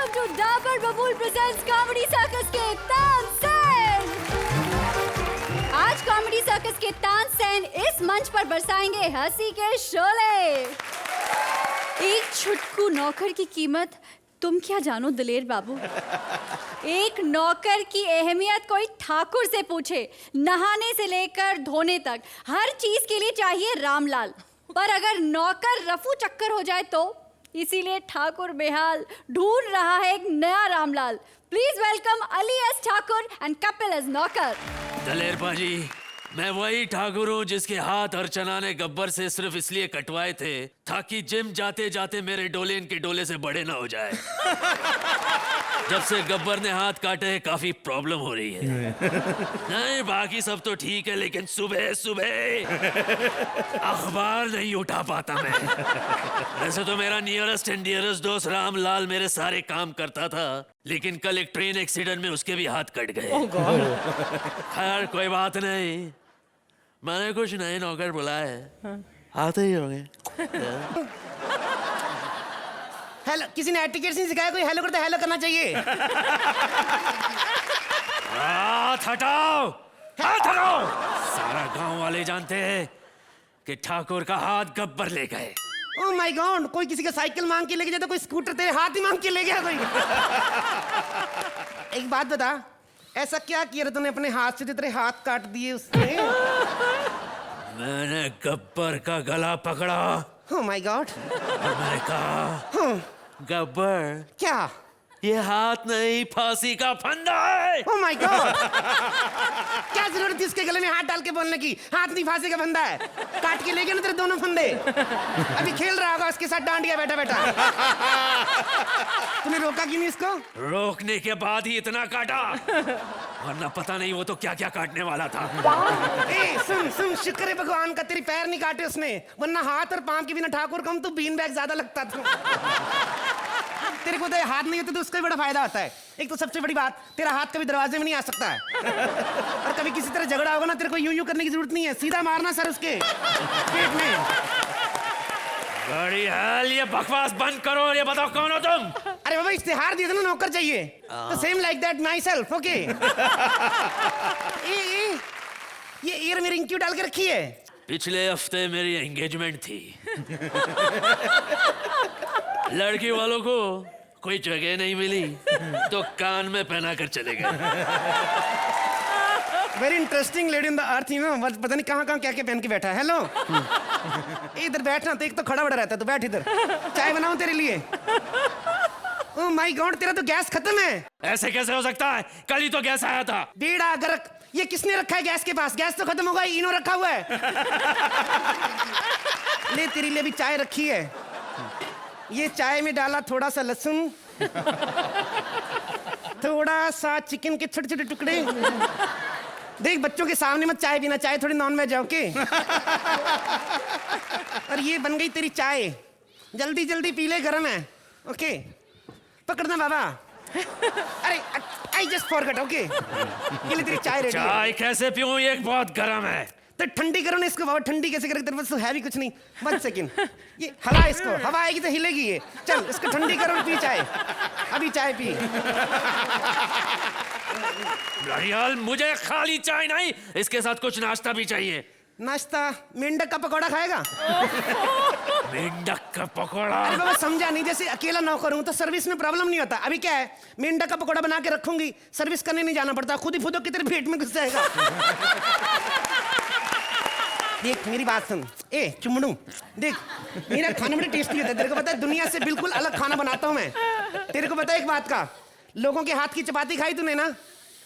welcome to Dabur Babool presents Comedy Circus के तानसेन। आज comedy circus के तानसेन इस मंच पर बरसाएंगे हंसी के शोले। एक छुटकू नौकर की कीमत तुम क्या जानो दिलेर बाबू। एक नौकर की अहमियत कोई ठाकुर से पूछे, नहाने से लेकर धोने तक हर चीज के लिए चाहिए रामलाल। पर अगर नौकर रफू चक्कर हो जाए तो इसीलिए ठाकुर बेहाल ढूंढ रहा है एक नया Ramlal. Please welcome Ali S Thakur and Kapil S नौकर। दलेर पाजी, मैं वही ठाकुर हूँ जिसके हाथ अर्चना ने गब्बर से सिर्फ इसलिए कटवाए थे ताकि जिम जाते जाते मेरे डोले इनके डोले से बड़े ना हो जाए। जब से गब्बर ने हाथ काटे काफी प्रॉब्लम हो रही है। नहीं बाकी सब तो ठीक है, लेकिन सुबह सुबह अखबार नहीं उठा पाता मैं। वैसे तो मेरा नियरेस्ट एंड डियरेस्ट दोस्त रामलाल मेरे सारे काम करता था, लेकिन कल एक ट्रेन एक्सीडेंट में उसके भी हाथ कट गए। खैर कोई बात नहीं, मैंने कुछ नए नौकर बुलाए, आते ही होंगे। हेलो, किसी ने एटिकेट नहीं सिखाया? कोई हेलो करता हेलो करना चाहिए। हाथ हटाओ, हाथ हटाओ। सारा गांव वाले जानते हैं कि ठाकुर का हाथ गब्बर ले गए। ओह माय गॉड, कोई किसी का साइकिल मांग के लेके जाता, कोई स्कूटर तेरे हाथ ही मांग के ले गया कोई। एक बात बता, ऐसा क्या किया तूने अपने हाथ से तेरे हाथ काट दिए उसने? मैंने गब्बर का गला पकड़ा। Oh my God. और मैंने कहा, गब्बर क्या? ये हाथ नहीं फांसी का फंदा है। Oh my God. क्या जरूरत थी इसके गले में हाथ डाल के बोलने की? हाथ नहीं फांसी का फंदा है। काट के ले गया ना तेरे दोनों फंदे। अभी खेल रहा होगा उसके साथ डांडिया बैठा बैठा। तूने रोका क्यों नहीं इसको? रोकने के बाद ही इतना काटा, वरना पता नहीं वो तो क्या क्या काटने वाला था। ए, सुन सुन, शुक्र है भगवान का तेरी पैर नहीं काटे उसने, वरना हाथ और पांव के बिना ठाकुर कम तू बीन बैग ज्यादा लगता था। तेरे को तो हाथ नहीं होते तो उसका भी बड़ा फायदा होता है। एक तो सबसे बड़ी बात, तेरा हाथ कभी दरवाजे में नहीं आ सकता है। और कभी किसी तरह झगड़ा होगा ना, तेरे को यूं यूं करने की जरूरत नहीं है, सीधा मारना सर उसके पेट में। बड़ी हाल, ये बकवास बंद करो और ये बताओ कौन हो तुम? अरे बाबा, इश्तिहार दिया था ना नौकर चाहिए, तो same like that my self. Okay. ये ईयर में रिंग क्यों डाल के रखी है? पिछले हफ्ते मेरी एंगेजमेंट थी। लड़की वालों को कोई जगह नहीं मिली तो कान में पहना कर चले गए। Very interesting lady in the earth, you know. पता नहीं कहाँ कहाँ क्या क्या पहन के बैठा है। हेलो, इधर बैठना, तो एक तो खड़ा बड़ा रहता है, तो बैठ इधर, चाय बनाऊं तेरे लिए। ओह माय गॉड, तेरा तो गैस खत्म है। ऐसे कैसे हो सकता है? कल ही तो गैस आया था। बेड़ा गर्क, ये किसने रखा है गैस के पास? गैस तो खत्म होगा, इनो रखा हुआ है। ले, तेरे लिए भी चाय रखी है। ये चाय में डाला थोड़ा सा लहसुन, थोड़ा सा चिकन के छोटे छोटे टुकड़े। देख, बच्चों के सामने मत चाय पीना, चाय थोड़ी नॉन वेज है। ओके। और ये बन गई तेरी चाय, जल्दी जल्दी पी ले, गरम है। ओके, पकड़ना बाबा। अरे आई जस्ट फॉरगॉट। ओके, ये ले तेरी चाय रेडी है। चाय कैसे पीऊं? ये बहुत गर्म है। तो ठंडी करो ना इसको बाबा। ठंडी कैसे करें? तेरे पास तो है भी कुछ नहीं। 1 सेकेंड, ये हवा इसको, हवा आएगी तो हिलेगी ये। चल इसको ठंडी करो और पी चाय। अभी चाय पी। लड़ियाल, मुझे खाली चाय नहीं, इसके साथ कुछ नाश्ता भी चाहिए। नाश्ता? मेंढक का पकौड़ा खाएगा? मेंढक का पकौड़ा? अरे बाबा समझा नहीं, जैसे अकेला नौकर हूं तो सर्विस में प्रॉब्लम नहीं होता। अभी क्या है, मेंढक का पकौड़ा बना के रखूंगी, सर्विस करने नहीं जाना पड़ता, खुद ही फुदो की तेरे पेट में घुस जाएगा। देख मेरी बात सुन, ए चुमड़ू, देख मेरा खाना बड़ा टेस्टी होता है, तेरे को पता है, दुनिया से बिल्कुल अलग खाना बनाता हूं मैं। तेरे को पता है एक बात का, लोगों के हाथ की चपाती खाई तूने ना?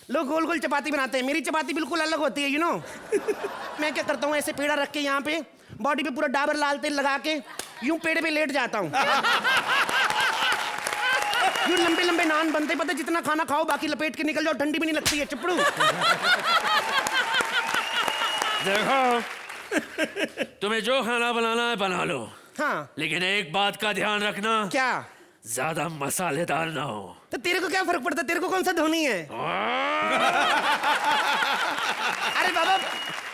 लोग गोल गोल चपाती बनाते हैं, मेरी चपाती बिल्कुल अलग होती है, यू नो। मैं क्या करता हूँ, ऐसे पेड़ा रख के यहाँ पे बॉडी पे पूरा डाबर लाल तेल लगा के यूं पेड़े पे लेट जाता हूँ। यूं लंबे लंबे नान बनते, पता है, जितना खाना खाओ बाकी लपेट के निकल जाओ, ठंडी भी नहीं लगती है। चुपड़ू। देखो, तुम्हें जो खाना बनाना है बना लो। हाँ, लेकिन एक बात का ध्यान रखना। क्या? ज्यादा मसालेदार ना हो। तो तेरे को क्या फर्क पड़ता है? तेरे को कौन सा धोनी है? अरे बाबा,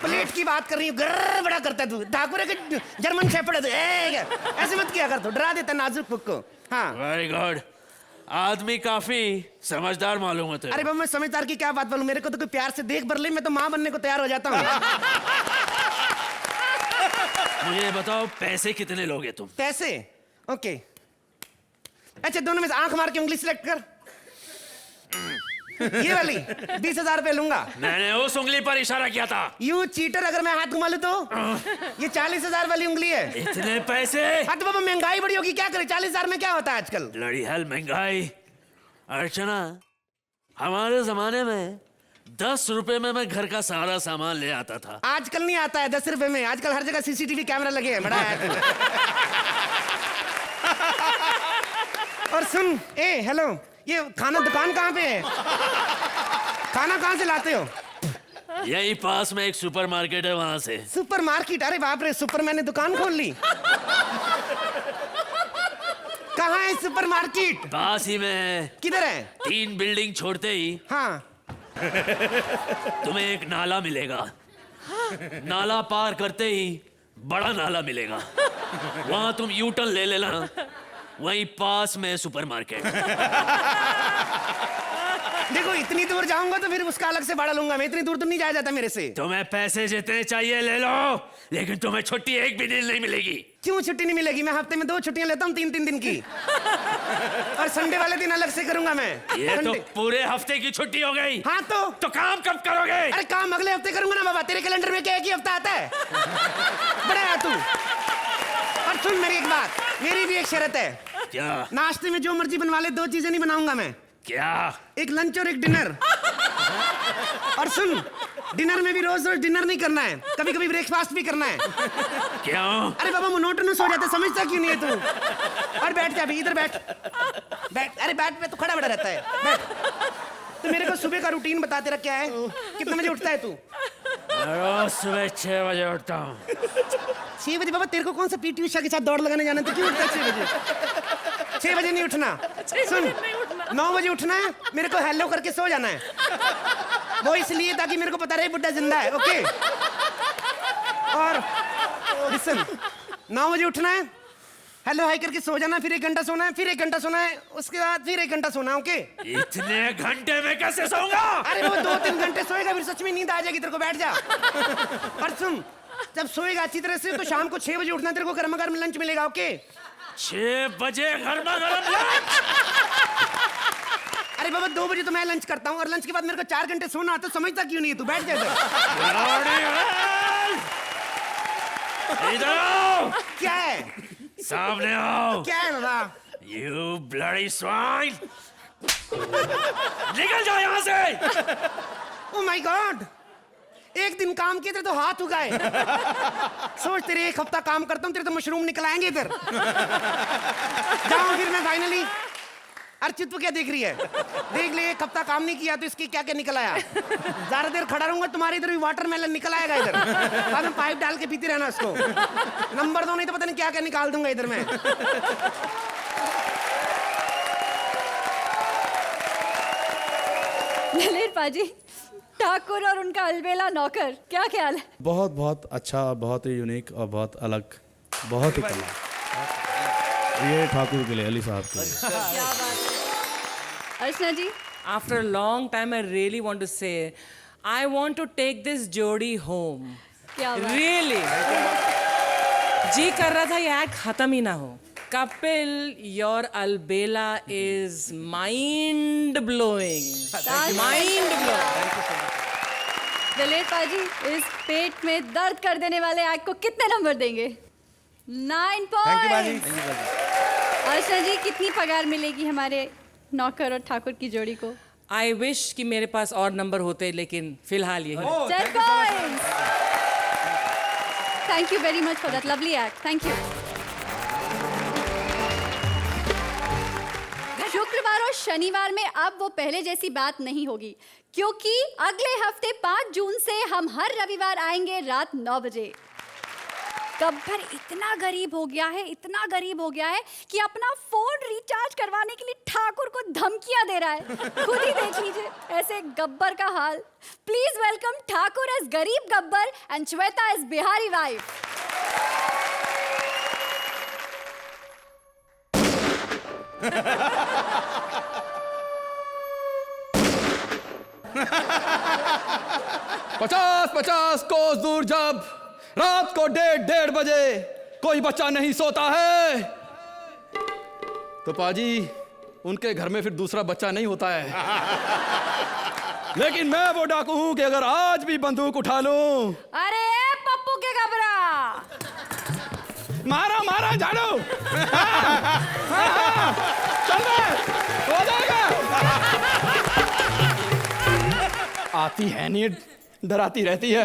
प्लेट की बात कर रही हूँ, गर्र बड़ा करता है तू। ठाकुर है कि जर्मन शेफर्ड है तू? ऐसे मत किया कर, तू डरा देता नाजुक बुक को। हाँ, वेरी गुड। आदमी काफी समझदार मालूम होते अरे बाबा मैं समझदार की क्या बात बोलूं, मेरे को तो कोई प्यार से देख भर ले, मैं तो माँ बनने को तैयार हो जाता हूँ। मुझे ये बताओ पैसे कितने लोगे तुम? पैसे? ओके, अच्छा दोनों में से आंख मार के उंगली सिलेक्ट कर। ये वाली 20,000 रुपए लूंगा। मैंने उस उंगली पर इशारा किया था। यू चीटर, अगर मैं हाथ घुमा लूं तो ये 40,000 वाली उंगली है। इतने पैसे? हाँ तो बाबा महंगाई बड़ी होगी, क्या करे, 40,000 में क्या होता है आजकल। लड़ी हल महंगाई। अर्चना, हमारे जमाने में 10 रुपए में मैं घर का सारा सामान ले आता था। आजकल नहीं आता है 10 रुपए में, आजकल हर जगह सीसीटीवी कैमरा लगे हैं। बड़ा है। और सुन, ए हेलो, ये खाना दुकान कहाँ पे है? खाना कहाँ से लाते हो? यही पास में एक सुपरमार्केट है, वहां से। सुपरमार्केट? अरे बाप रे, सुपरमैन ने दुकान खोल ली। कहाँ है सुपरमार्केट? पास ही में है। किधर है? 3 बिल्डिंग छोड़ते ही हाँ तुम्हें एक नाला मिलेगा। नाला पार करते ही बड़ा नाला मिलेगा, वहां तुम यू टर्न ले लेना, वहीं पास में सुपरमार्केट। देखो इतनी दूर जाऊंगा तो फिर उसका अलग से भाड़ा लूंगा, मैं इतनी दूर तो नहीं जाया जाता मेरे से। तुम्हें पैसे जितने चाहिए ले लो, लेकिन तुम्हें छुट्टी एक भी दिन नहीं मिलेगी। क्यों छुट्टी नहीं मिलेगी? मैं हफ्ते में 2 छुट्टियां लेता हूँ, 3-3 दिन की। और संडे वाले दिन अलग से करूंगा मैं। ये तो संडे। पूरे हफ्ते की छुट्टी हो गई। हाँ तो काम कब करोगे? अरे काम अगले हफ्ते करूंगा ना बाबा, तेरे कैलेंडर में क्या एक ही हफ्ता आता है? बड़ा है तू। और सुन मेरी एक बात, मेरी भी एक शर्त है। क्या? नाश्ते में जो मर्जी बनवा ले, 2 चीजें नहीं बनाऊंगा मैं। क्या? एक लंच और एक डिनर। और सुन, डिनर में भी रोज रोज डिनर नहीं करना है, कभी कभी ब्रेकफास्ट भी करना है। क्यों? अरे बाबा मोनोटोनस हो जाता, समझता क्यों नहीं है तू? और बैठ जा अभी, इधर बैठ बैठ। अरे बैठ, पे तो खड़ा बड़ा रहता है, बैठ। तो मेरे को सुबह का रूटीन बता, तेरा क्या है? कितने बजे उठता है तू? रोज सुबह 6 बजे उठता हूँ। 6 बजे? बाबा तेरे को कौन सा पीटी उषा के साथ दौड़ लगाने जाना, तो क्यों उठता है 6 बजे? 6 बजे नहीं उठना। सुन, 9 बजे उठना है, मेरे को हेलो करके सो जाना है। वो इसलिए ताकि मेरे को पता रहे बुड्ढा जिंदा है। ओके? और लिसन, 9 बजे उठना है, हेलो हाई करके सो जाना, फिर 1 घंटा सोना है, फिर 1 घंटा सोना है, उसके बाद फिर 1 घंटा सोना है। ओके? इतने घंटे में कैसे सोऊंगा? अरे वो 2-3 घंटे सोएगा, फिर सच में नींद आ जाएगी तेरे को, बैठ जा। और सुन, जब सोएगा अच्छी तरह से तो शाम को 6 बजे उठना, तेरे को गर्मा गर्म लंच मिलेगा। ओके? 6 बजे गर्मा गर्म लंच? अरे बाबा 2 बजे तो मैं लंच करता हूँ, और लंच के बाद मेरे को 4 घंटे सोना आता, समझता क्यों नहीं है तू? बैठ जा इधर आओ। क्या है? सामने आओ। क्या है बाबा? You bloody swine! निकल जाओ यहाँ से! ओ माय गॉड, एक दिन काम किए तेरे तो हाथ उगाए। सोच, तेरे 1 हफ्ता काम करता हूँ, तेरे तो मशरूम निकल आएंगे इधर। जाओ फिर मैं फाइनली। अर्चित तो क्या देख रही है? देख ले, 1 हफ्ता काम नहीं किया तो इसकी क्या क्या निकल आया। ज्यादा देर खड़ा रहूंगा तुम्हारे इधर भी वाटरमेलन निकल आएगा इधर, बाद में पाइप डाल के पीती रहना उसको। नंबर 2 नहीं तो पता नहीं क्या क्या निकाल दूंगा इधर मैं। ललित पाजी, ठाकुर और उनका अलबेला नौकर, क्या ख्याल है? बहुत बहुत अच्छा, बहुत ही यूनिक और बहुत अलग, बहुत ही कला। ये ठाकुर के लिए, अली साहब के लिए। क्या बात है। अर्चना जी, After a long time, I really want to say, I want to take this Jodi home. क्या बात। Really. जी कर रहा था ये एक्ट खत्म ही ना हो। Kapil, your albela is mind blowing. Mind blowing. Lalit पाजी, इस पेट में दर्द कर देने वाले एक्ट को कितने नंबर देंगे? 9 पॉइंट। अर्चना जी, कितनी पगार मिलेगी हमारे नौकर और ठाकुर की जोड़ी को? I wish कि मेरे पास और नंबर होते, लेकिन फिलहाल ये 10 point. Thank you very much for that lovely act. Thank you. शुक्रवार और शनिवार में अब वो पहले जैसी बात नहीं होगी, क्योंकि अगले हफ्ते 5 जून से हम हर रविवार आएंगे रात 9 बजे। गब्बर इतना गरीब हो गया है, इतना गरीब हो गया है कि अपना फोन रिचार्ज करवाने के लिए ठाकुर को धमकियां दे रहा है। खुद ही देख लीजिए ऐसे गब्बर का हाल। प्लीज वेलकम ठाकुर एज गरीब Gabbar and Shweta as Bihari wife. 50-50 कोस दूर जब रात को 1:30 बजे कोई बच्चा नहीं सोता है तो पाजी उनके घर में फिर दूसरा बच्चा नहीं होता है। लेकिन मैं वो डाकू हूं कि अगर आज भी बंदूक उठा लूं। अरे पप्पू के घबरा। मारा मारा झाड़ू। चल रहा हो जाएगा। आती है नहीं, डराती रहती है।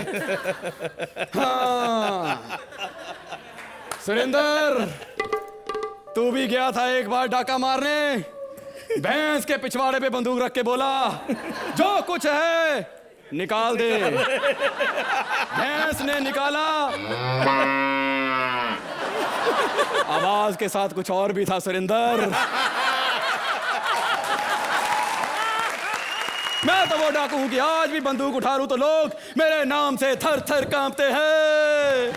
हाँ। सुरेंद्र, तू भी गया था एक बार डाका मारने। भैंस के पिछवाड़े पे बंदूक रख के बोला, जो कुछ है निकाल दे। भैंस ने निकाला। आवाज के साथ कुछ और भी था सुरेंद्र। मैं तो वो डाकू हूं कि आज भी बंदूक उठा लूं तो लोग मेरे नाम से थर थर कांपते हैं।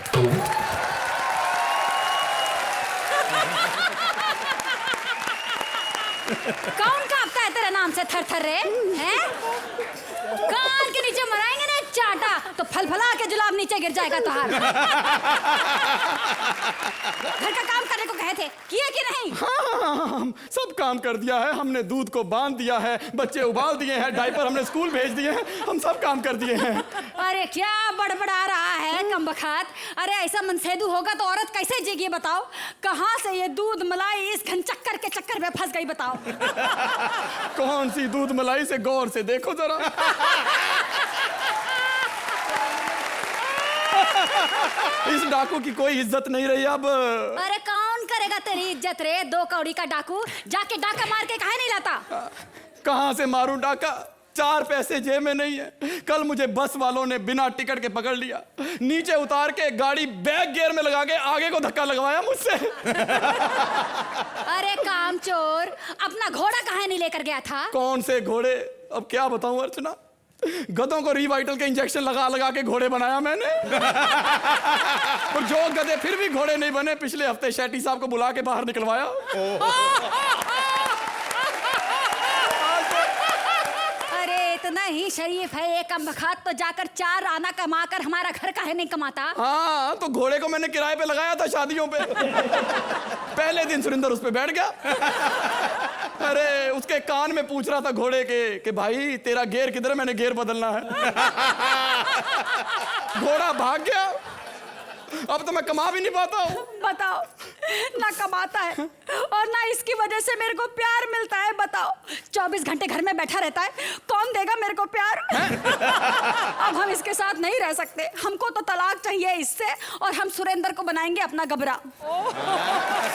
कौन कांपता है तेरे नाम से थर थर रे? हैं? कान के नीचे मराएंगे ना चाटा तो फलफला के जुलाब नीचे गिर जाएगा तुहार। घर का काम करने को कहे थे, किया कि नहीं? हाँ, हम सब काम कर दिया है। हमने दूध को बांध दिया है, बच्चे उबाल दिए हैं, डायपर हमने स्कूल भेज दिए हैं, हम सब काम कर दिए हैं। अरे क्या बड़बड़ा रहा है कमबख्त? अरे ऐसा मनसेदू होगा तो औरत कैसे जीगी बताओ? कहाँ से ये दूध मलाई इस घन चक्कर के चक्कर में फंस गई बताओ? कौन सी दूध मलाई से गौर से देखो जरा। इस डाकू की कोई इज्जत नहीं रही अब। अरे कौन करेगा तेरी इज्जत रे? 2 कौड़ी का डाकू जाके डाका मार के काहे नहीं लाता? कहां से मारूं डाका? 4 पैसे जेब में नहीं है। कल मुझे बस वालों ने बिना टिकट के पकड़ लिया, नीचे उतार के गाड़ी बैक गियर में लगा के आगे को धक्का लगवाया मुझसे। अरे कामचोर, अपना घोड़ा काहे नहीं लेकर गया था? कौन से घोड़े? अब क्या बताऊं अर्चना, गधों को रिवाइटल के इंजेक्शन लगा लगा के घोड़े बनाया मैंने। और जो गधे फिर भी घोड़े नहीं बने, पिछले हफ्ते शेट्टी साहब को बुला के बाहर निकलवाया। इतना ही शरीफ है ये कमबख्त तो जाकर 4 आना कमाकर हमारा घर काहे नहीं कमाता? हाँ, तो घोड़े को मैंने किराए पे लगाया था शादियों पे। पहले दिन सुरेंद्र उस पे बैठ गया। अरे उसके कान में पूछ रहा था घोड़े के कि भाई तेरा गियर किधर है, मैंने गियर बदलना है। घोड़ा भाग गया। अब तो मैं कमा भी नहीं पाता हूँ। बताओ, ना कमाता है और ना इसकी वजह से मेरे को प्यार मिलता है। बताओ, 24 घंटे घर में बैठा रहता है, कौन देगा मेरे को प्यार? अब हम इसके साथ नहीं रह सकते, हमको तो तलाक चाहिए इससे, और हम सुरेंद्र को बनाएंगे अपना गबरा।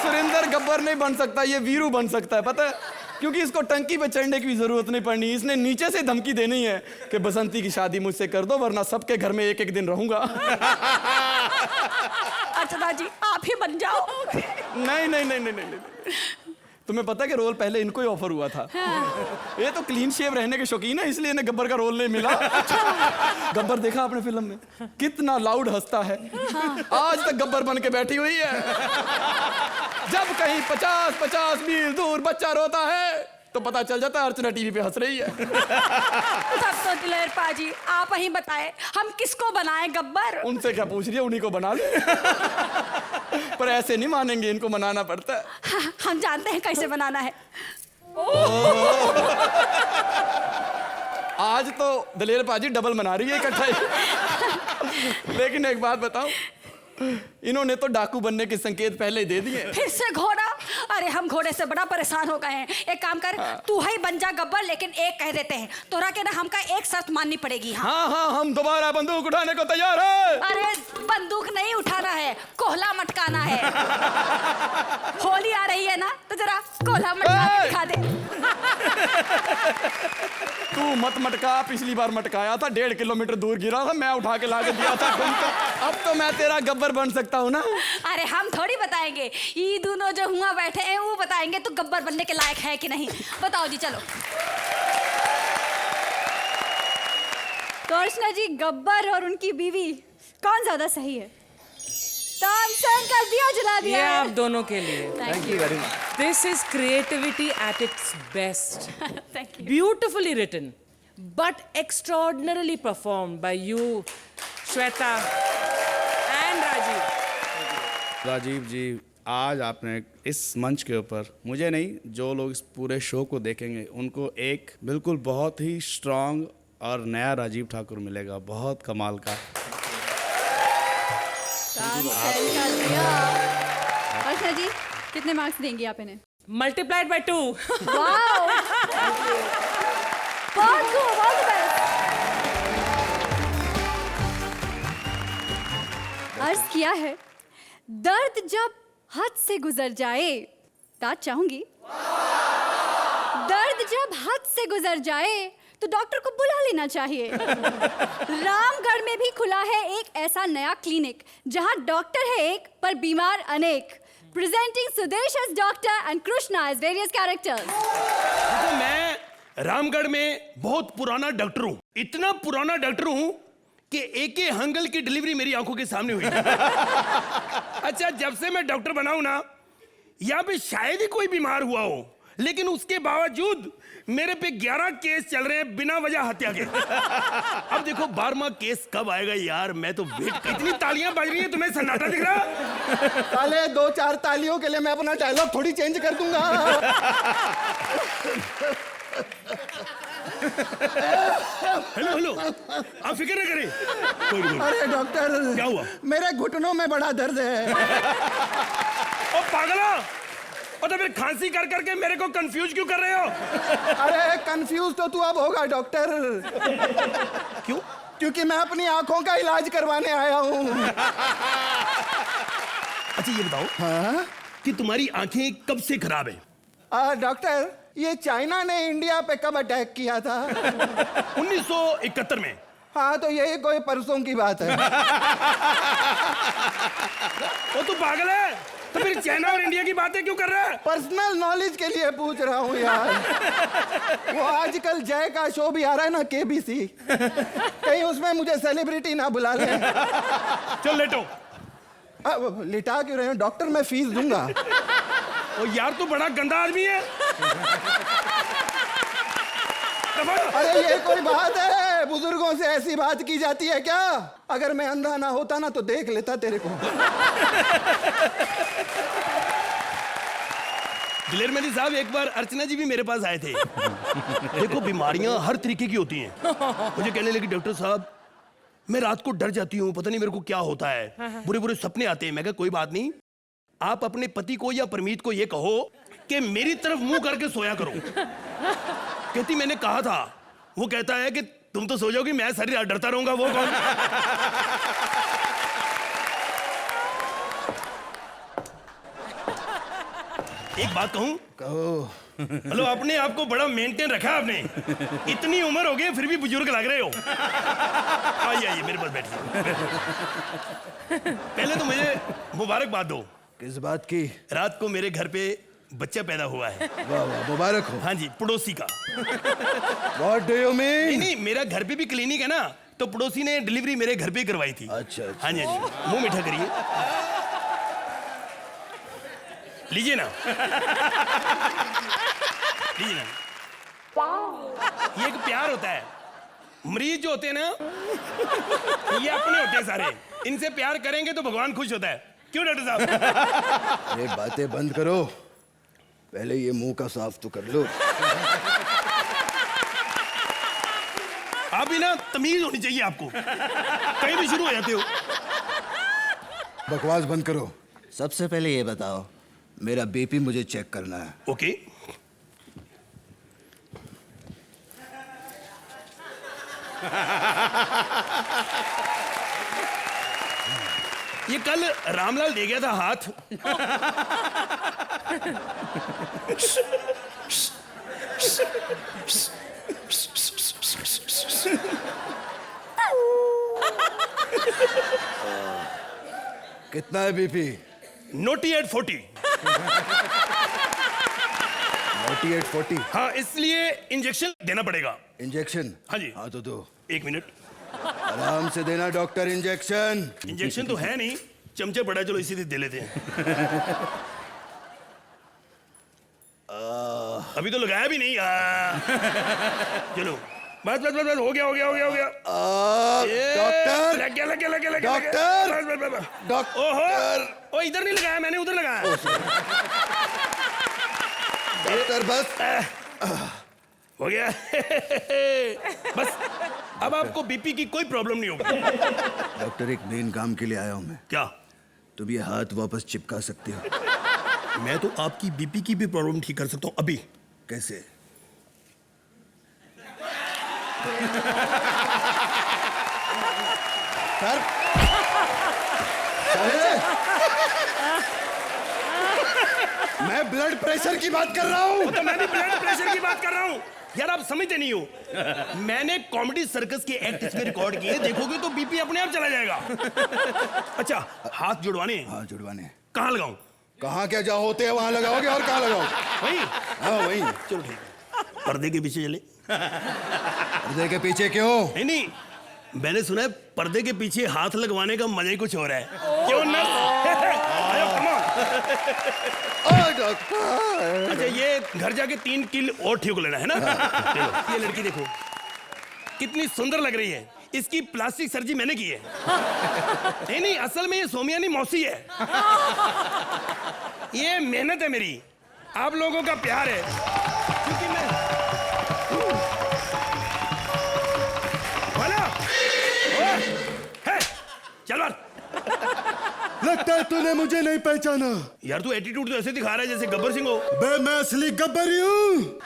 सुरेंद्र गब्बर नहीं बन सकता, ये वीरू बन सकता है, पता है? क्योंकि इसको टंकी पे चढ़ने की भी जरूरत नहीं पड़नी। इसने नीचे से धमकी देनी है कि बसंती की शादी मुझसे कर दो, वरना सबके घर में एक एक दिन रहूंगा। अर्चना जी, आप ही बन जाओ। नहीं नहीं नहीं नहीं नहीं, तुम्हें पता है कि रोल पहले इनको ही ऑफर हुआ था। ये तो क्लीन शेव रहने के शौकीन है, इसलिए इन्हें गब्बर का रोल नहीं मिला। गब्बर देखा आपने फिल्म में कितना लाउड हंसता है? आज तक गब्बर बन के बैठी हुई है। जब कहीं 50-50 मील दूर बच्चा रोता है तो पता चल जाता है अर्चना टीवी पे हंस रही है। तब तो दिलेर पाजी आप ही बताएं, हम किसको बनाएं गब्बर? उनसे क्या पूछ रही है, उन्हीं को बना ले। पर ऐसे नहीं मानेंगे, इनको मनाना पड़ता है। हाँ, हम जानते हैं कैसे बनाना है। आज तो दलेर पाजी डबल मना रही है इकट्ठा ही। लेकिन एक बात बताऊं, इन्होंने तो डाकू बनने के संकेत पहले दे दिए। फिर से घोड़ा? अरे हम घोड़े से बड़ा परेशान हो गए हैं। एक काम कर, तू ही बन जा गब्बर, लेकिन एक कह देते हैं, तोरा के ना हमका एक शर्त माननी पड़ेगी। हाँ हाँ, हम दोबारा बंदूक उठाने को तैयार है। अरे बंदूक नहीं उठाना है, कोहला मटकाना है। होली आ रही है ना, तो जरा कोहला मटका के दिखा दे। तू मत मटका, पिछली बार मटकाया था, 1.5 किलोमीटर दूर गिरा था, मैं उठा के ला के दिया था तुमको। अब तो मैं तेरा गब्बर बन सकता हूँ ना? अरे हम थोड़ी बताएंगे, ये दोनों जो हुआ बैठे हैं वो बताएंगे तू गब्बर बनने के लायक है कि नहीं। बताओ जी, चलो। तो अर्चना जी, गब्बर और उनकी बीवी कौन ज्यादा सही है? तानसेन कर दिया, जला दिया। ये आप दोनों के लिए। Thank you very much. This is creativity at its best. Thank you. Beautifully written. but extraordinarily performed by you, Shweta and Rajiv. Rajiv ji, आज आपने इस मंच के ऊपर, मुझे नहीं, जो लोग इस पूरे शो को देखेंगे उनको एक बिल्कुल बहुत ही स्ट्रांग और नया राजीव ठाकुर मिलेगा, बहुत कमाल का। अर्चना जी, कितने मार्क्स देंगी आप इन्हें? Multiplied by 2. वाओ, बहुत खूब, ऑल द बेस्ट। अर्ज किया है, दर्द जब हद से गुजर जाए, ताज चाहूंगी, दर्द जब हद से गुजर जाए तो डॉक्टर को बुला लेना चाहिए। रामगढ़ में भी खुला है एक ऐसा नया क्लिनिक जहां डॉक्टर है एक पर बीमार अनेक। Presenting Sudesh as doctor and Krishna as various characters. तो मैं रामगढ़ में बहुत पुराना डॉक्टर हूँ, इतना पुराना डॉक्टर हूँ कि एके हंगल की डिलीवरी मेरी आंखों के सामने हुई। अच्छा, जब से मैं डॉक्टर बना हूं ना, यहाँ पे शायद ही कोई बीमार हुआ हो, लेकिन उसके बावजूद मेरे पे 11 केस चल रहे हैं बिना वजह हत्या के। अब देखो 12वां केस कब आएगा यार, मैं तो वेट। इतनी तालियां बज रही हैं, तुम्हें सन्नाटा दिख रहा? साले 2-4 तालियों के लिए मैं अपना डायलॉग थोड़ी चेंज कर दूंगा। हेलो हेलो, आप फिक्र न करें। कोई नहीं। अरे डॉक्टर, क्या हुआ? मेरे घुटनों में बड़ा दर्द है। ओ पागला, और तो फिर खांसी कर करके मेरे को कंफ्यूज क्यों कर रहे हो? अरे कंफ्यूज तो तू अब होगा डॉक्टर। क्यों? क्योंकि मैं अपनी आंखों का इलाज करवाने आया हूँ। अच्छा ये बताओ, हाँ? कि तुम्हारी आंखें कब से खराब है? डॉक्टर, ये चाइना ने इंडिया पे कब अटैक किया था? 1971 में। हाँ, तो यही कोई परसों की बात है। वो तू पागल है, तो फिर चाइना और इंडिया की बातें क्यों कर रहा है? पर्सनल नॉलेज के लिए पूछ रहा हूँ यार। वो आजकल जय का शो भी आ रहा है ना, केबीसी, कहीं उसमें मुझे सेलिब्रिटी ना बुला ले। चल लेटो। लिटा क्यों रहे हो डॉक्टर? मैं फीस दूंगा। ओ यार, तू बड़ा गंदा आदमी है। अरे ये कोई बात है? बुजुर्गों से ऐसी बात की जाती है क्या? अगर मैं अंधा ना होता ना तो देख लेता तेरे को। दिलेर मेहंदी साहब, एक बार अर्चना जी भी मेरे पास आए थे। देखो, बीमारियां हर तरीके की होती हैं। मुझे कहने लगे, डॉक्टर साहब मैं रात को डर जाती हूँ, पता नहीं मेरे को क्या होता है, बुरे बुरे सपने आते हैं। मैं कहा कोई बात नहीं, आप अपने पति को या परमीत को ये कहो कि मेरी तरफ मुंह करके सोया करो। कहती मैंने कहा था। वो कहता है कि तुम तो सो जाओगी, मैं सारी रात डरता रहूंगा। वो कौन? एक बात कहूं? कहो। हेलो, अपने आप को बड़ा मेंटेन रखा आपने। इतनी उम्र हो गई फिर भी बुजुर्ग लग रहे हो। आइए आइए मेरे पास बैठिए। पहले तो मुझे मुबारकबाद दो। किस बात की? रात को मेरे घर पे बच्चा पैदा हुआ है। वाह वाह, मुबारक हो। हाँ जी, पड़ोसी का। What do you mean? नहीं नहीं, मेरा घर पे भी क्लिनिक है ना, तो पड़ोसी ने डिलीवरी मेरे घर पे ही करवाई थी। अच्छा, अच्छा। हाँ जी हाँ जी, मुंह मीठा करिए। लीजिए ना, लीजिए ना। ये एक प्यार होता है। मरीज जो होते हैं ना, ये अपने होते हैं सारे। इनसे प्यार करेंगे तो भगवान खुश होता है। क्यों डॉक्टर साहब? ये बातें बंद करो, पहले ये मुंह का साफ तो कर लो। आप भी ना, तमीज होनी चाहिए आपको, कहीं भी शुरू हो जाते हो। बकवास बंद करो। सबसे पहले ये बताओ, मेरा बीपी मुझे चेक करना है। ओके। ये कल रामलाल दे गया था हाथ। कितना है बीपी? Naughty eight 40। 48-40। हाँ, इसलिए इंजेक्शन देना पड़ेगा। इंजेक्शन? हाँ जी। हाँ तो दो। 1 मिनट। आराम से देना डॉक्टर इंजेक्शन। इंजेक्शन तो है नहीं, चमचे पड़ा, चलो इसी से दे लेते हैं। अभी तो लगाया भी नहीं। चलो बस बस बस बस, हो गया हो गया हो गया हो गया। डॉक्टर लग गया लग गया लग गया लग गया डॉक्टर! बस बस बस। डॉक्टर ओहो, ओ इधर नहीं लगाया मैंने, उधर लगाया। डॉक्टर बस हो गया। बस अब आपको बीपी की कोई प्रॉब्लम नहीं होगी। डॉक्टर एक मेन काम के लिए आया हूँ मैं। क्या? तुम ये हाथ वापस चिपका सकते हो? मैं तो आपकी बीपी की भी प्रॉब्लम ठीक कर सकता हूँ अभी। कैसे? सर मैं ब्लड प्रेशर की बात कर रहा हूँ। तो मैं भी ब्लड प्रेशर की बात कर रहा हूँ। यार आप समझते नहीं हो, मैंने कॉमेडी सर्कस के एक्ट इसमें रिकॉर्ड किए, देखोगे तो बीपी अपने आप चला जाएगा। अच्छा, हाथ जुड़वाने हैं? हाँ जुड़वाने। कहाँ लगाऊं? कहाँ क्या जहाँ होते हैं वहां लगाओगे और कहाँ लगाओ? वही। हाँ वही। चलो ठीक है। पर्दे के पीछे चले। पर्दे के पीछे क्यों? नहीं नहीं, मैंने सुना है पर्दे के पीछे हाथ लगवाने का मजा ही कुछ हो रहा है। क्यों ना? आयो, come on। डॉक्टर अच्छा, ये घर जाके 3 किल और ठीक लेना है ना? चलो, ये लड़की देखो कितनी सुंदर लग रही है। इसकी प्लास्टिक सर्जरी मैंने की है। नहीं नहीं, असल में ये सोमियानी मौसी है। ये मेहनत है मेरी, आप लोगों का प्यार है, क्योंकि मैं बोला है। चल बाहर। लगता है तूने मुझे नहीं पहचाना। यार तू एटीट्यूड तो ऐसे दिखा रहा है जैसे गब्बर सिंह हो। बे मैं असली गब्बर ही हूँ।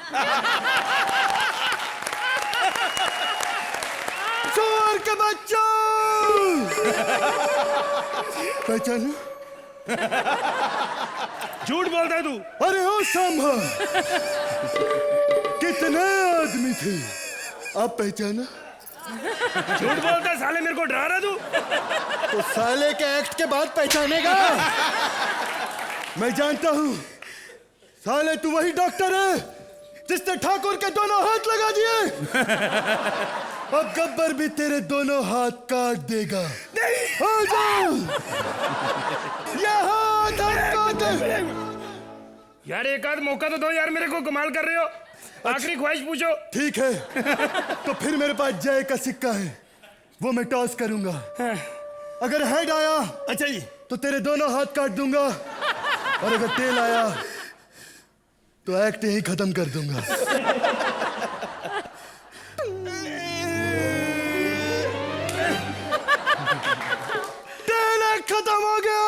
चोर के बच्चा। पहचाना? झूठ बोलता है तू। अरे ओ सांभा, कितने आदमी थे, अब पहचाना? झूठ बोलता है साले, मेरे को डरा रहा तू। तो साले के एक्ट के बाद पहचानेगा। मैं जानता हूँ साले तू वही डॉक्टर है जिसने ठाकुर के दोनों हाथ लगा दिए। अब गब्बर भी तेरे दोनों हाथ काट देगा। नहीं। आ जाओ। ये हाथ हमको दे। यार एक आध मौका तो दो यार, मेरे को कमाल कर रहे हो। आखिरी ख्वाहिश पूछो। ठीक है, तो फिर मेरे पास जय का सिक्का है, वो मैं टॉस करूंगा। अगर हेड आया अच्छा जी, तो तेरे दोनों हाथ काट दूंगा, और अगर टेल आया तो एक्ट ही खत्म कर दूंगा। टेल एक्ट खत्म हो गया।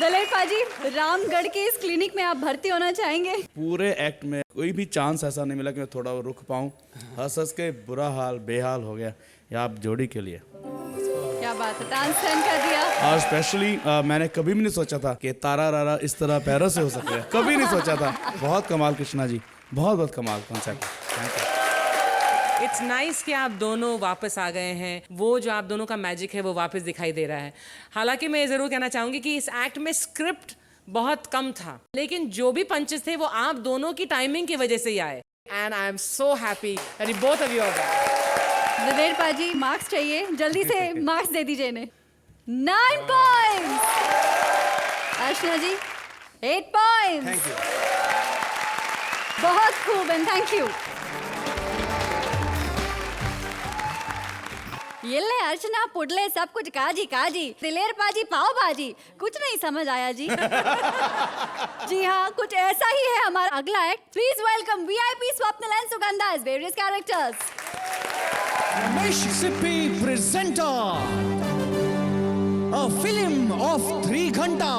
दलेर पाजी, रामगढ़ के इस क्लिनिक में आप भर्ती होना चाहेंगे? पूरे एक्ट में कोई भी चांस ऐसा नहीं मिला कि मैं थोड़ा रुक पाऊं। हंस हंस के बुरा हाल बेहाल हो गया। ये आप जोड़ी के लिए क्या बात है, ट्रांसफर कर दिया। और स्पेशली मैंने कभी भी नहीं सोचा था कि तारा रारा इस तरह पैरों से हो सके। कभी नहीं सोचा था। बहुत कमाल कृष्णा जी, बहुत बहुत कमाल concept. Thank you. It's nice कि आप दोनों वापस आ गए हैं। वो जो आप दोनों का मैजिक है वो वापस दिखाई दे रहा है। हालांकि मैं ज़रूर कहना चाहूँगी कि इस एक्ट में स्क्रिप्ट बहुत कम था, लेकिन जो भी पंचेस थे वो आप दोनों की टाइमिंग की वजह से ही आए। And I am so happy that you both of you are back. Daler paaji, marks चाहिए, जल्दी से मार्क्स दे दीजिए इन्हें। 9 points. Archana ji 8 points. Thank you. बहुत खूब एंड थैंक यू। ये ले अर्चना पुडले सब कुछ काजी काजी, दिलेर पाजी पाव भाजी, कुछ नहीं समझ आया जी। जी हाँ, कुछ ऐसा ही है हमारा अगला act. Please welcome VIP Swapnil and Sugandha as various characters. Mississippi presenter a film of 3 ghanta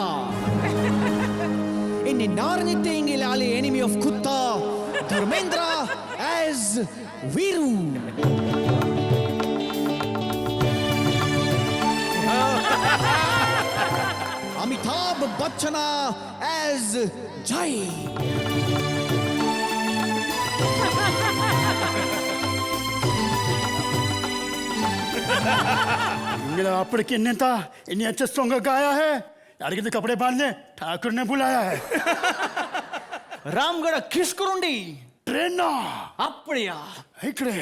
in Narniting Ilali enemy of Kutta Dharmendra as Viru. Amitabh Bachchana as Jai. अప్పటికి ఎన్నంత ఎన్ని अच्छे सॉन्ग गाया है यार के कपड़े बांध ले ठाकुर ने बुलाया है रामगढ़ किसकुरुंडी ट्रेन अप्पड़िया इकडे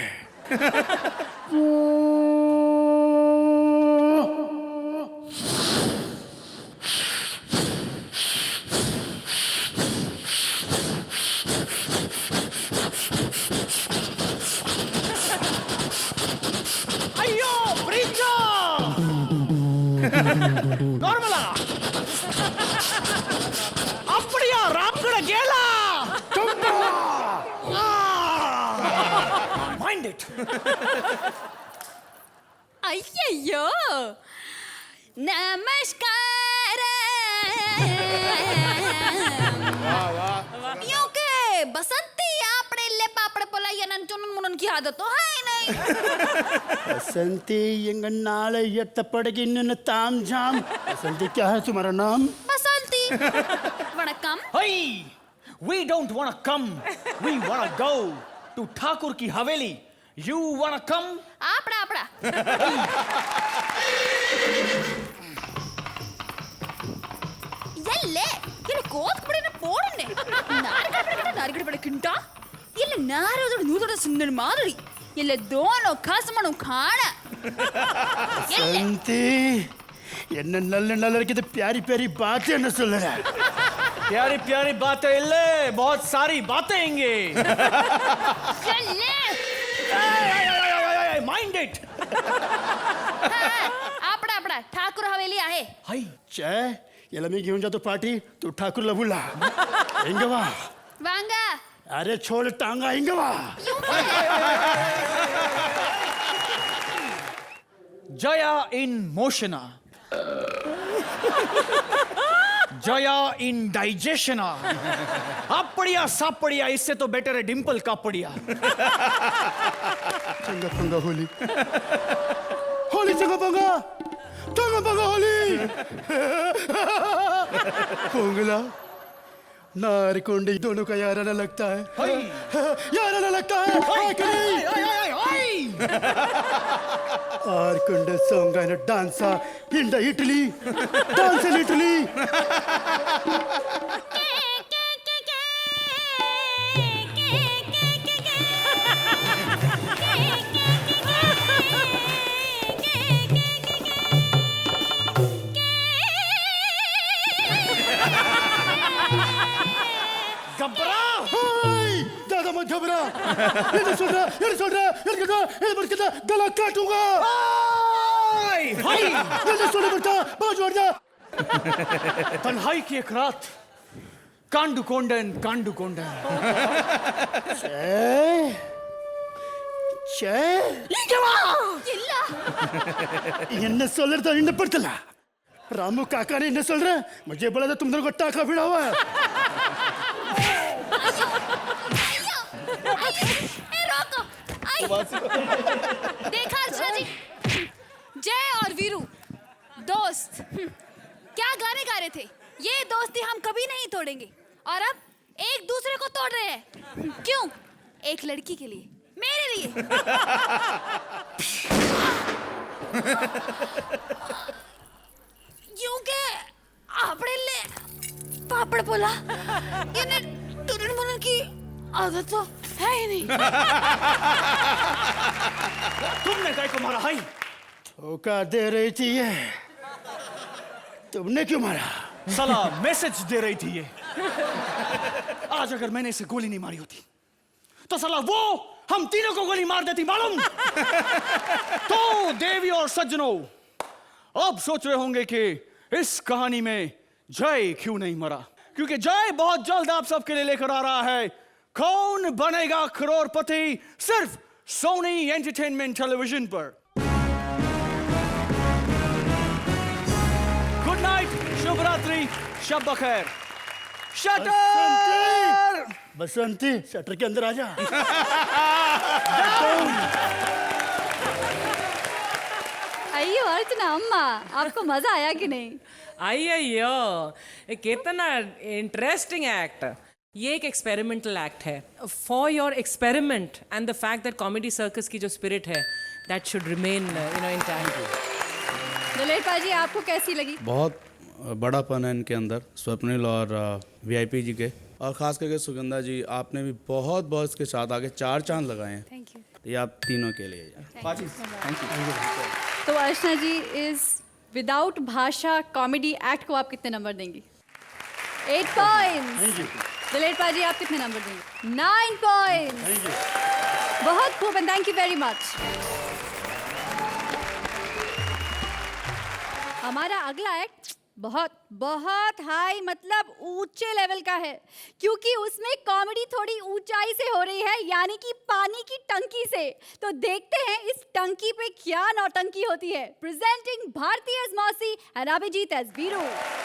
नार्मला அப்படியா ராம்கட கேலா மைண்ட் இட் अय्यो नमस्कार यूं के बसंती आपड़े ले पापड़ पोला यनन चुनन मुनन की आदत तो है ही नहीं बसंती यंग नाले यत्त पड़गी निन ताम झाम बसंती क्या है तुम्हारा नाम बसंती वणक्कम Hey, we don't wanna come. We wanna go to Thakur की हवेली. You wanna come? आपड़ा आपड़ा यल्ले ये कोत पड़े ना पोड़ने नारगड़ पड़े किंटा ये नारे उधर नूधर सुंदर माधुरी ये दोनों खसमणु खाना बसंती என்ன நல்ல நல்ல இருக்குது प्यारी प्यारी बातें न सुन रहा प्यारी प्यारी बातें इल्ले बहुत सारी बातें इंगे माइंड इट आपड़ा आपड़ा ठाकुर हवेली आहे हाय चाय याला मी घेऊन जातो पार्टी तू ठाकूरला बोला इंगवा वांगा अरे छोड़ टांगा इंगवा जया इन मोशना जया इन डाइजेशना आपड़िया सापड़िया इससे तो बेटर है डिंपल कापड़िया चंगा पंगा होली होली चंगा पंगा होली पोंगला नारकोंडी दोनों का याराना लगता है याराना लगता है कि नहीं आरकुंड सोंगायन डांसा and Italy dance in Italy घबरा दादा मत घबरा ये नहीं सुन रहा गला काटूंगा ये नहीं सुन बता बाजू हट जा तन्हाई की एक रात कांडू कोंडन इन्हें सोलर तो इन्हें पड़तला रामू काका ने इन्हें सोल रहा मुझे बोला था तुम दोनों को टाका भिड़ा हुआ है रोको देखा अर्चना जी जय और वीरू दोस्त क्या गाने गा रहे थे ये दोस्ती हम कभी नहीं तोड़ेंगे और अब एक दूसरे को तोड़ रहे हैं क्यों एक लड़की के लिए मेरे लिए यूं के आपड़े ले पापड़ बोला ये तुरन मुनन की आदत तो है ही नहीं तुमने काय को मारा हाई धोखा दे रही थी ये तुमने क्यों मारा साला मैसेज दे रही थी ये आज अगर मैंने इसे गोली नहीं मारी होती तो साला वो हम तीनों को गोली मार देती मालूम तो देवी और सज्जनों अब सोच रहे होंगे कि इस कहानी में जय क्यों नहीं मरा क्योंकि जय बहुत जल्द आप सबके लिए लेकर आ रहा है कौन बनेगा करोड़पति सिर्फ सोनी एंटरटेनमेंट टेलीविजन पर गुड नाइट शुभ रात्रि शब बखैर शटर बसंती शटर के अंदर आ जा अयो अर्चना अम्मा आपको मजा आया कि नहीं अय्यो कितना इंटरेस्टिंग एक्ट ये एक एक्सपेरिमेंटल एक्ट है for your experiment and the fact that comedy circus की जो स्पिरिट है that should remain intact Duler पाजी आपको कैसी लगी बहुत बड़ापन है इनके अंदर स्वप्निल और वीआईपी जी के और खास करके सुगंधा जी आपने भी बहुत बहुत इसके साथ आगे 4 चांद लगाए हैं थैंक यू ये आप तीनों के लिए तो अर्चना जी इस विदाउट भाषा कॉमेडी एक्ट को आप कितने नंबर देंगी 8 पॉइंट्स दुलेर पाजी आप कितने नंबर देंगे 9 पॉइंट्स बहुत खूब and thank you very much हमारा अगला एक्ट बहुत बहुत हाई मतलब ऊंचे लेवल का है, क्योंकि उसमें कॉमेडी थोड़ी ऊंचाई से हो रही है, यानी कि पानी की टंकी से। तो देखते हैं इस टंकी पे क्या नौटंकी होती है। प्रेजेंटिंग भारती एज मौसी एंड अभिजीत एज वीरू।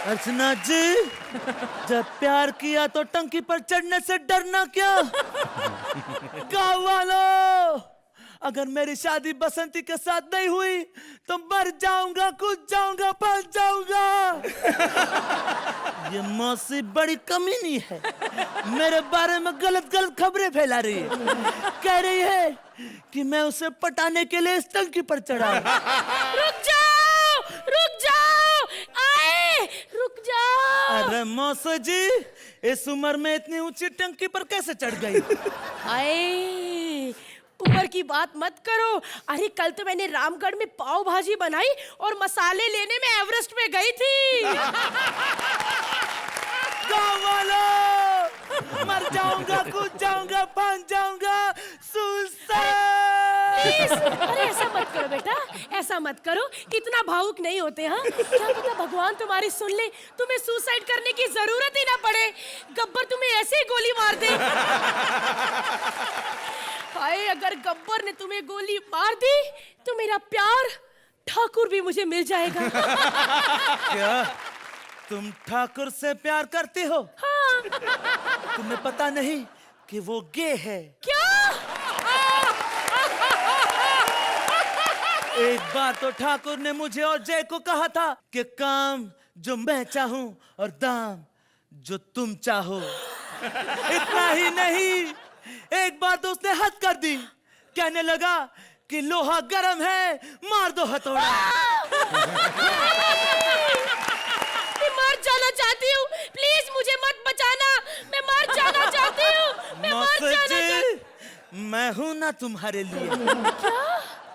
अर्चना जी, जब प्यार किया तो टंकी पर चढ़ने से डरना क्या? गाँव वालों, अगर मेरी शादी बसंती के साथ नहीं हुई तो मर जाऊंगा, कूद जाऊंगा, फंस जाऊंगा। ये मौसी बड़ी कमीनी है, मेरे बारे में गलत गलत खबरें फैला रही है। कह रही है कि मैं उसे पटाने के लिए इस टंकी पर चढ़ा। रुक जाओ, रुक जाओ, आए, रुक जाओ। अरे मौसी जी, इस उम्र में इतनी ऊंची टंकी पर कैसे चढ़ गई? आए, उम्र की बात मत करो। अरे कल तो मैंने रामगढ़ में पाव भाजी बनाई और मसाले लेने में एवरेस्ट में गई थी। गाँव वालों, मर जाऊंगा, कूद जाऊंगा, फंस जाऊंगा, सुसाइड। अरे ऐसा मत करो बेटा, ऐसा मत करो, इतना भावुक नहीं होते। हाँ, क्या पता भगवान तुम्हारी सुन ले, तुम्हें सुसाइड करने की जरूरत ही ना पड़े, गब्बर तुम्हें ऐसे ही गोली मार दे। हाय, अगर गब्बर ने तुम्हें गोली मार दी तो मेरा प्यार ठाकुर भी मुझे मिल जाएगा। क्या तुम ठाकुर से प्यार करती हो? हाँ। तुम्हें पता नहीं कि वो गे है? क्या? एक बार तो ठाकुर ने मुझे और जय को कहा था कि काम जो मैं चाहूं और दाम जो तुम चाहो। इतना ही नहीं, एक बार तो उसने हद कर दी, कहने लगा कि लोहा गरम है, मार दो हथौड़ा। मैं मर जाना चाहती हूँ, प्लीज मुझे मत बचाना, मैं मर जाना चाहती हूँ, मैं मर जाना चाहती। मैं हूं ना तुम्हारे लिए। क्या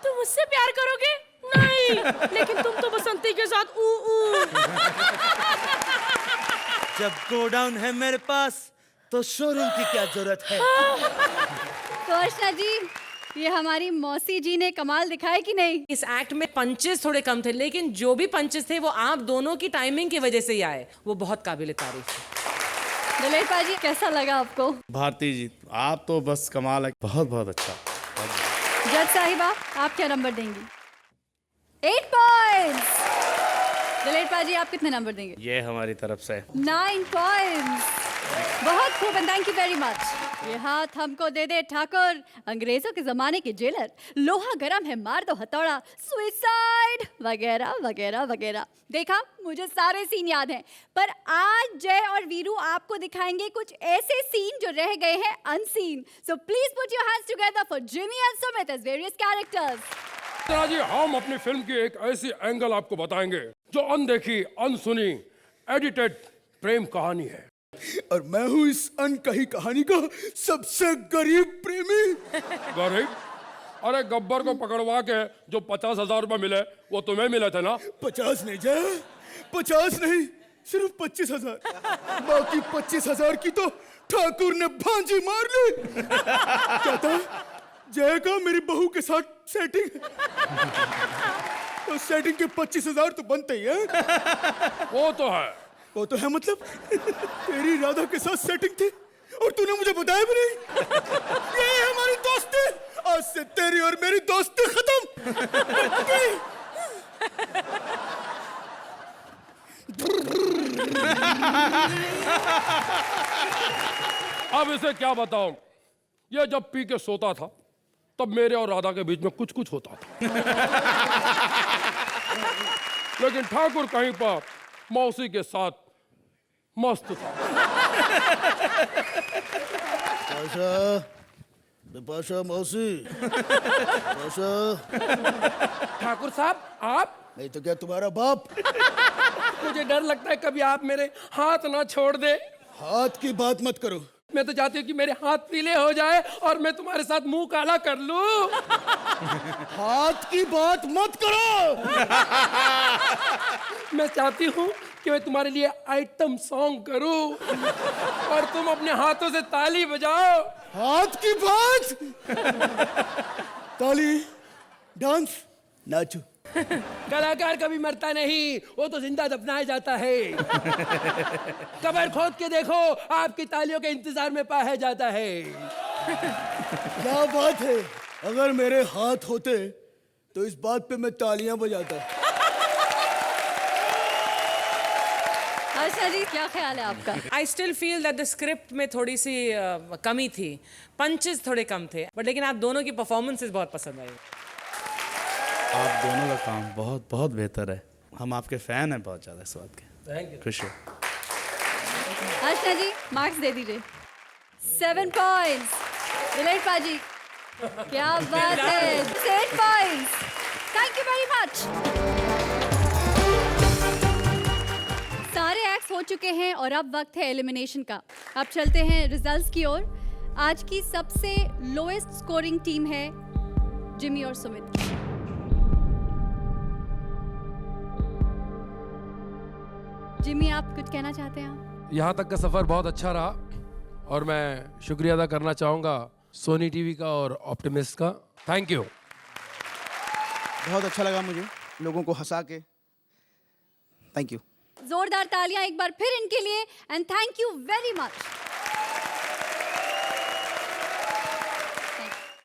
तुम मुझसे प्यार करोगे? नहीं, लेकिन तुम तो बसंती के साथ जब गोडाउन है मेरे पास तो शोरूम की क्या जरूरत है? तो अर्चना जी, ये हमारी मौसी जी ने कमाल दिखाया कि नहीं? इस एक्ट में पंचेस थोड़े कम थे, लेकिन जो भी पंचेस थे वो आप दोनों की टाइमिंग की वजह से ही आए, वो बहुत काबिल तारीफ है। दिलेर पाजी, कैसा लगा आपको? भारती जी, आप तो बस कमाल है, बहुत बहुत अच्छा। जज साहिबा, आप क्या नंबर देंगी? 8 पॉइंट्स। दिलेर पाजी, आप कितने नंबर देंगे? ये हमारी तरफ से 9 पॉइंट्स। बहुत खूब, and thank you very much. ये हाथ हमको दे दे ठाकुर, अंग्रेजों के जमाने के जेलर, लोहा गरम है, मार दो हथौड़ा, सुसाइड वगैरह वगैरह वगैरह। देखा, मुझे सारे सीन याद हैं, पर आज जय और वीरू आपको दिखाएंगे कुछ ऐसे सीन जो रह गए हैं unseen. So please put your hands together for Jimmy and Sumit as various characters. जी, हम अपनी फिल्म की एक ऐसी एंगल आपको बताएंगे जो अनदेखी, अनसुनी, एडिटेड प्रेम कहानी है। और मैं हूँ इस अनकही कहानी का सबसे गरीब प्रेमी। गरीब? अरे गब्बर को पकड़वा के जो 50,000 रुपए मिले वो तुम्हें मिले थे ना? 50 नहीं जय, 50 नहीं, सिर्फ 25,000। बाकी 25,000 की तो ठाकुर ने भांजी मार ली। क्या था? जय का मेरी बहू के साथ सेटिंग। तो सेटिंग के 25,000 तो बनते ही है। वो तो है, वो तो है मतलब तेरी राधा के साथ सेटिंग थी और तूने मुझे बताया भी नहीं। ये हमारी दोस्ती, आज से तेरी और मेरी दोस्ती खत्म। अब इसे क्या बताऊं, ये जब पी के सोता था तब मेरे और राधा के बीच में कुछ कुछ होता था। लेकिन ठाकुर कहीं पर मौसी के साथ मस्त था। पाशा मौसी, पाशा। ठाकुर साहब, आप? नहीं तो क्या तुम्हारा बाप? मुझे डर लगता है कभी आप मेरे हाथ ना छोड़ दे। हाथ की बात मत करो। मैं तो चाहती हूँ कि मेरे हाथ पीले हो जाए और मैं तुम्हारे साथ मुंह काला कर लूं। हाथ की बात मत करो। मैं चाहती हूँ कि मैं तुम्हारे लिए आइटम सॉन्ग करूं और तुम अपने हाथों से ताली बजाओ। हाथ की बात? ताली, डांस, नाचो। कलाकार कभी मरता नहीं, वो तो जिंदा दफनाया जाता है। कब्र खोद के देखो, आपकी तालियों के इंतजार में पाया जाता है। क्या बात है, अगर मेरे हाथ होते तो इस बात पे मैं तालियां बजाता। अच्छा जी, क्या ख्याल है आपका? I still feel that the script में थोड़ी सी कमी थी, पंचेस थोड़े कम थे, बट लेकिन आप दोनों की परफॉर्मेंसेस बहुत पसंद आई। आप दोनों का काम बहुत बहुत बेहतर है। हम आपके फैन हैं बहुत ज़्यादा इस बात के। Thank you. खुश हो। अच्छा जी, मार्क्स दे दीजिए। 7 पॉइंट्स। विलेट पाजी, क्या बात है। 8 points. Thank you very much. सारे एक्ट्स हो चुके हैं और अब वक्त है एलिमिनेशन का। अब चलते हैं रिजल्ट्स की ओर। आज की सबसे लोएस्ट स्कोरिंग टीम है जिमी और सुमित की। जिमी, आप कुछ कहना चाहते हैं? यहाँ तक का सफ़र बहुत अच्छा रहा और मैं शुक्रिया अदा करना चाहूँगा सोनी टीवी का और ऑप्टिमिस्ट का। Thank you. बहुत अच्छा लगा मुझे लोगों को हंसा के। Thank you. जोरदार तालियां एक बार फिर इनके लिए and thank you very much.